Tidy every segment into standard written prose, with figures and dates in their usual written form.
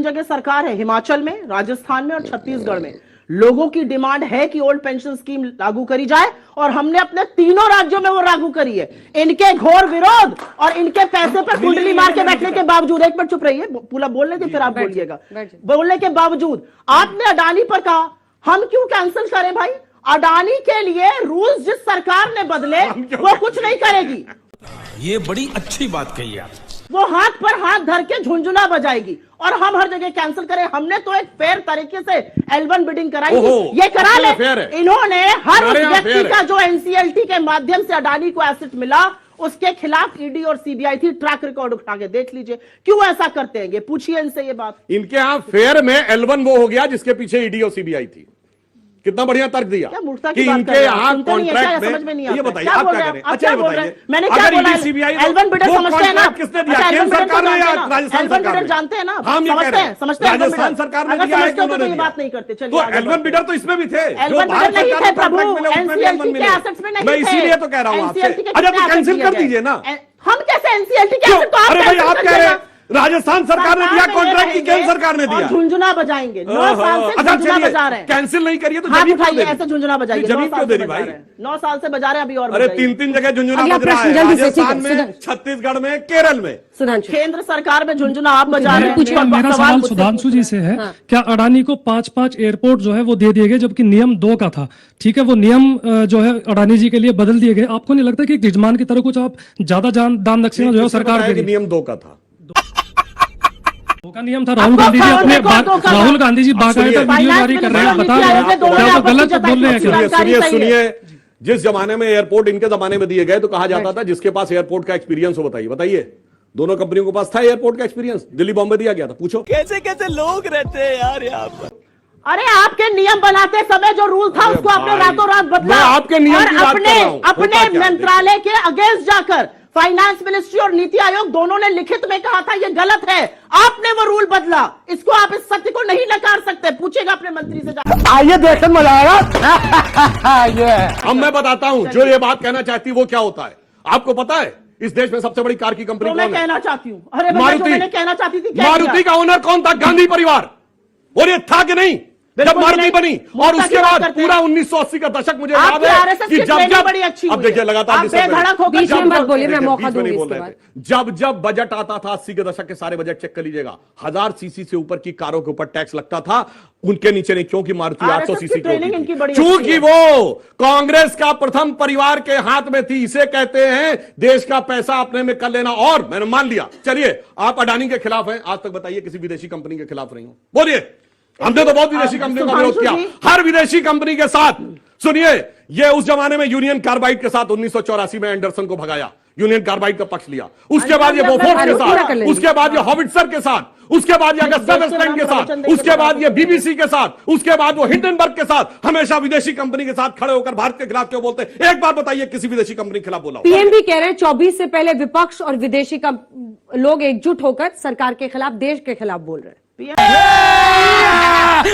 जगह सरकार है, हिमाचल में, राजस्थान में और छत्तीसगढ़ में। लोगों की डिमांड है कि ओल्ड पेंशन स्कीम लागू करी जाए और हमने अपने तीनों राज्यों में वो लागू करी है। इनके घोर विरोध और इनके पैसे पर कुंडली मार के बैठने के बावजूद, एक मिनट चुप रहिए, पूरा बोलने के फिर आप बोलिएगा। बोलने के बावजूद आपने अडानी पर कहा हम क्यों कैंसिल करें भाई? अडानी के लिए रूल्स जिस सरकार ने बदले वो कुछ नहीं करेगी। ये बड़ी अच्छी बात कही आप। वो हाथ पर हाथ धर के झुंझुना बजाएगी और हम हर जगह कैंसिल करें। हमने तो एक फेयर तरीके से L1 बिडिंग कराई, ये करा ले। इन्होंने हर उस व्यक्ति का जो एनसीएलटी के माध्यम से अडानी को एसेट मिला उसके खिलाफ ईडी और सीबीआई थी। ट्रैक रिकॉर्ड उठा के देख लीजिए, क्यों ऐसा करते हैं? पूछिए इनसे ये बात। इनके यहां फेयर में L1 वो हो गया जिसके पीछे ईडी और सीबीआई थी। कितना बढ़िया तर्क दिया कि इनके यहाँ कॉन्ट्रैक्ट में, ये बताइए आप क्या करें? अच्छा ये बताइए, मैंने क्या बोला? L1 बिडर समझते हैं ना? किसने दिया? केंद्र सरकार ने या राजस्थान सरकार ने? जानते हैं ना? हम ये कह रहे हैं समझते हैं राजस्थान सरकार ने दिया है कि उन्होंने दिया? बात नहीं करते। तो चलिए L1 बिडर तो इसमें भी थे, L1 बिडर नहीं थे प्रभु, एनसीएलटी के एसेट्स में नहीं थे। मैं इसीलिए तो कह रहा हूँ आपसे। अच्छा तो कैंसिल कर दीजिए ना। हम कैसे एनसीएलटी के एसेट? अरे भाई आप कह रहे हैं राजस्थान सरकार ने दिया कॉन्ट्रैक्ट की केंद्र सरकार ने दिया? झुंझुना बजाएंगे 9 साल से। अच्छा झुंझुना बजा रहे हैं, कैंसिल नहीं करिए तो हाथ जमीन उठाइए, ऐसे झुंझुना बजाइए। जमीन क्यों दे रही भाई? 9 साल से बजा रहे हैं अभी और। अरे 3 जगह झुंझुना बज रहा है, राजस्थान में, छत्तीसगढ़ में, केरल में। केंद्र सरकार में झुंझुना आप बजा रहे हैं। मेरा सवाल सुधांशु जी से है, क्या अडानी को 5-5 एयरपोर्ट जो है वो दे दिए गए जबकि नियम 2 का था? ठीक है, वो नियम जो है अडानी जी के लिए बदल दिए गए। आपको नहीं लगता कि एक यजमान की तरह कुछ आप ज्यादा दान दक्षिणा जो है सरकार के नियम 2 का था? का नियम था। राहुल गांधी जी बाकायदा वीडियो जारी कर रहे हैं, बता रहे हैं क्या वो गलत बोल रहे हैं क्या? सुनिए, जिस जमाने में एयरपोर्ट इनके जमाने में दिए गए तो कहा जाता था जिसके पास एयरपोर्ट का एक्सपीरियंस हो बताइए। दोनों कंपनियों के पास था एयरपोर्ट का एक्सपीरियंस। दिल्ली बॉम्बे दिया गया था, पूछो कैसे कैसे लोग रहते हैं यार यहाँ पर। अरे आपके नियम बनाते समय जो रूल था उसको आपने रातों रात बदला। आपके नियम की बात कर रहा हूं। अपने मंत्रालय के अगेंस्ट जाकर फाइनेंस मिनिस्ट्री और नीति आयोग दोनों ने लिखित में कहा था ये गलत है, आपने वो रूल बदला। इसको आप इस सत्य को नहीं नकार सकते। पूछेगा अपने मंत्री से जाकर। आइए देखने मजा आएगा। अब मैं बताता हूं जो ये बात कहना चाहती वो क्या होता है। आपको पता है इस देश में सबसे बड़ी कार की कंपनी कौन है? मैं कहना चाहती हूँ, अरे मैंने कहना चाहती थी। मारुति का ओनर कौन था? गांधी परिवार। और ये था कि नहीं जब मारुति बनी? और उसके बाद पूरा 1980 का दशक मुझे याद है कि अब देखिए लगातार जब बजट आता था 80 के दशक के सारे बजट चेक कर लीजिएगा, 1000 सीसी से ऊपर की कारों के ऊपर टैक्स लगता था, उनके नीचे नहीं, क्योंकि मारुति 800 सीसी की, चूंकि वो कांग्रेस का प्रथम परिवार के हाथ में थी। इसे कहते हैं देश का पैसा अपने में कर लेना। और मैंने मान लिया, चलिए आप अडानी के खिलाफ हैं, आज तक बताइए किसी विदेशी कंपनी के खिलाफ नहीं हो, बोलिए। हमने तो बहुत विदेशी कंपनियों का विरोध किया, हर विदेशी कंपनी के साथ। सुनिए, ये उस जमाने में यूनियन कार्बाइड के साथ 1984 में एंडरसन को भगाया, यूनियन कार्बाइड का पक्ष लिया। उसके बाद ये बोफोर्स के साथ, उसके बाद ये हॉविट्जर के साथ, उसके बाद ये अगस्ता वेस्टलैंड के साथ, उसके बाद ये बीबीसी के साथ, उसके बाद वो हिंडनबर्ग के साथ। हमेशा विदेशी कंपनी के साथ खड़े होकर भारत के खिलाफ क्यों बोलते हैं? एक बार बताइए किसी विदेशी कंपनी के खिलाफ बोला? पीएम भी कह रहे हैं 24 से पहले विपक्ष और विदेशी लोग एकजुट होकर सरकार के खिलाफ, देश के खिलाफ बोल रहे हैं।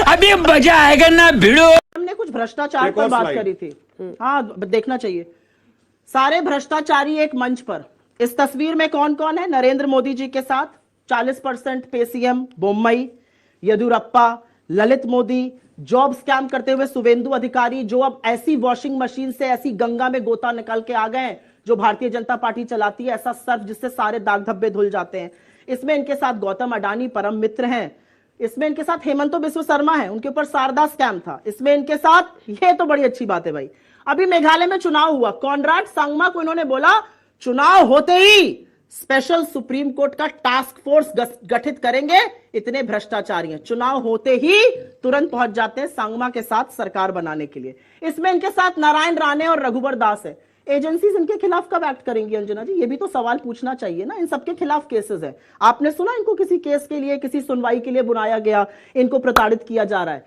अभी मजा आएगा ना भिड़ो। हमने कुछ भ्रष्टाचार पर बात करी थी, हाँ देखना चाहिए। सारे भ्रष्टाचारी एक मंच पर। इस तस्वीर में कौन कौन है? नरेंद्र मोदी जी के साथ 40% पे CM Bommai, Yediyurappa, Lalit Modi, job scam करते हुए शुवेंदु अधिकारी, जो अब ऐसी वॉशिंग मशीन से ऐसी गंगा में गोता निकाल के आ गए जो भारतीय जनता पार्टी चलाती है, ऐसा सर्फ जिससे सारे दाग धब्बे धुल जाते हैं। इसमें इनके साथ गौतम अडानी परम मित्र हैं। इसमें इनके साथ हेमंत बिस्व शर्मा है, उनके ऊपर शारदा स्कैम था। इसमें इनके साथ, ये तो बड़ी अच्छी बात है भाई, अभी मेघालय में चुनाव हुआ, कॉनराड सांगमा को इन्होंने बोला चुनाव होते ही स्पेशल सुप्रीम कोर्ट का टास्क फोर्स गठित करेंगे, इतने भ्रष्टाचारी हैं। चुनाव होते ही तुरंत पहुंच जाते हैं सांगमा के साथ सरकार बनाने के लिए। इसमें इनके साथ नारायण राणे और रघुवर दास है। एजेंसीज इनके खिलाफ कब एक्ट करेंगी अंजना जी? ये भी तो सवाल पूछना चाहिए ना। इन सबके खिलाफ केसेस है, आपने सुना इनको किसी केस के लिए, किसी सुनवाई के लिए बुलाया गया, इनको प्रताड़ित किया जा रहा है।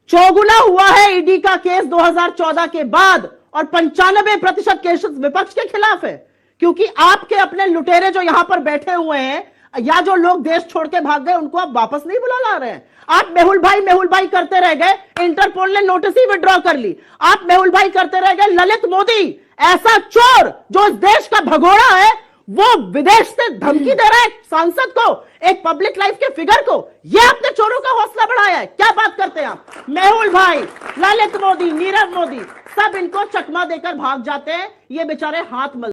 चौगुना हुआ है ईडी का केस 2014 के बाद और 95% केसेस विपक्ष के खिलाफ है, क्योंकि आपके अपने लुटेरे जो यहां पर बैठे हुए हैं या जो लोग देश छोड़ के भाग गए उनको आप वापस नहीं बुला ला रहे हैं। आप मेहुल भाई करते रह गए, इंटरपोल ने नोटिस ही विड्रॉ कर ली। आप मेहुल भाई करते रह गए। ललित मोदी ऐसा चोर जो इस देश का भगोड़ा है, वो विदेश से धमकी दे रहा है सांसद को, एक पब्लिक लाइफ के फिगर को। ये आपने चोरों का हौसला बढ़ाया है। क्या बात करते हैं आप? मेहुल भाई, ललित मोदी, नीरव मोदी, सब इनको चकमा देकर भाग जाते हैं। ये बेचारे हाथ मल